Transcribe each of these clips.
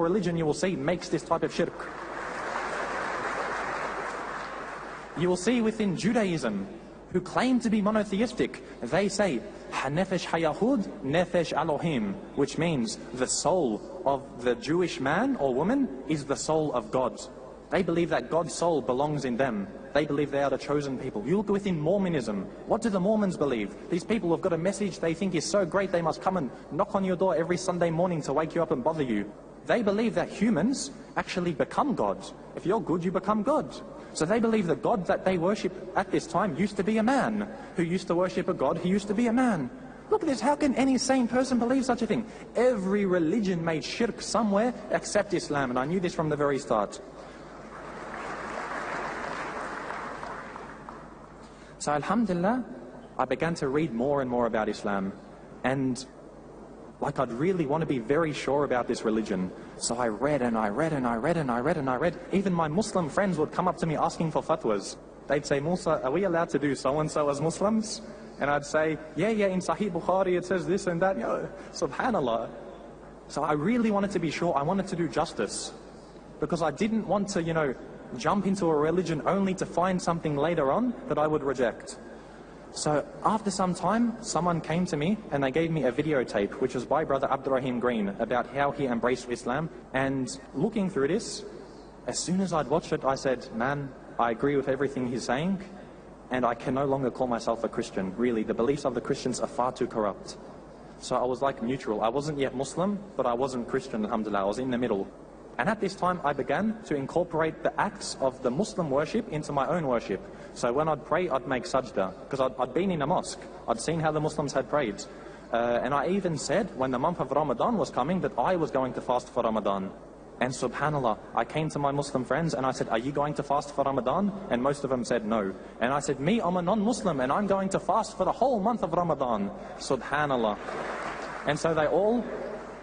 religion, you will see, makes this type of shirk. You will see within Judaism, who claim to be monotheistic, they say, Nefesh Hayahud, Nefesh Elohim, which means the soul of the Jewish man or woman is the soul of God. They believe that God's soul belongs in them. They believe they are the chosen people. You look within Mormonism. What do the Mormons believe? These people have got a message they think is so great they must come and knock on your door every Sunday morning to wake you up and bother you. They believe that humans actually become God. If you're good, you become God. So they believe the God that they worship at this time used to be a man, who used to worship a God who used to be a man. Look at this, how can any sane person believe such a thing? Every religion made shirk somewhere except Islam, and I knew this from the very start. So alhamdulillah, I began to read more and more about Islam, and like I'd really want to be very sure about this religion. So I read and I read and I read and I read and I read. Even my Muslim friends would come up to me asking for fatwas. They'd say, Musa, are we allowed to do so-and-so as Muslims? And I'd say, yeah, in Sahih Bukhari it says this and that. You know, subhanallah. So I really wanted to be sure. I wanted to do justice. Because I didn't want to, jump into a religion only to find something later on that I would reject. So after some time, someone came to me and they gave me a videotape, which was by Brother Abdurrahim Green, about how he embraced Islam. And looking through this, as soon as I'd watched it, I said, man, I agree with everything he's saying, and I can no longer call myself a Christian. Really, the beliefs of the Christians are far too corrupt. So I was like neutral. I wasn't yet Muslim, but I wasn't Christian, alhamdulillah. I was in the middle. And at this time, I began to incorporate the acts of the Muslim worship into my own worship. So when I'd pray, I'd make sajda, because I'd been in a mosque. I'd seen how the Muslims had prayed. And I even said, when the month of Ramadan was coming, that I was going to fast for Ramadan. And subhanallah, I came to my Muslim friends and I said, are you going to fast for Ramadan? And most of them said no. And I said, me, I'm a non-Muslim and I'm going to fast for the whole month of Ramadan. Subhanallah. And so they all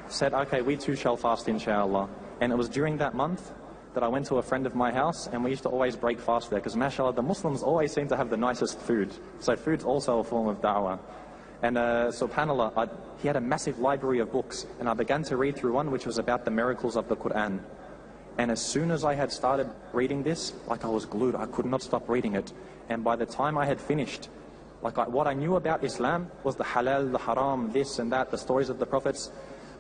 said, okay, we too shall fast, inshallah. And it was during that month that I went to a friend of my house, and we used to always break fast there, because mashallah, the Muslims always seem to have the nicest food. So food's also a form of da'wah. And subhanallah, he had a massive library of books, and I began to read through one which was about the miracles of the Quran. And as soon as I had started reading this, like I was glued, I could not stop reading it. And by the time I had finished, what I knew about Islam was the halal, the haram, this and that, the stories of the prophets.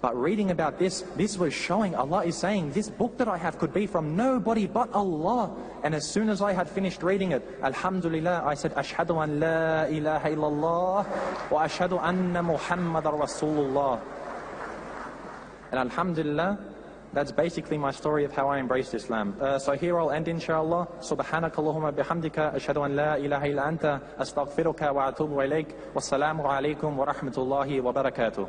But reading about this was showing, Allah is saying, this book that I have could be from nobody but Allah. And as soon as I had finished reading it, alhamdulillah, I said, Ashhadu an la ilaha illallah wa ashhadu anna Muhammadar Rasulullah. And alhamdulillah, that's basically my story of how I embraced Islam. So here I'll end, inshallah. Subhanakallahumma bihamdika, ashhadu an la ilaha illa anta, astaghfiruka wa atubu ilayk. Wassalamu alaikum wa rahmatullahi wa barakatuh.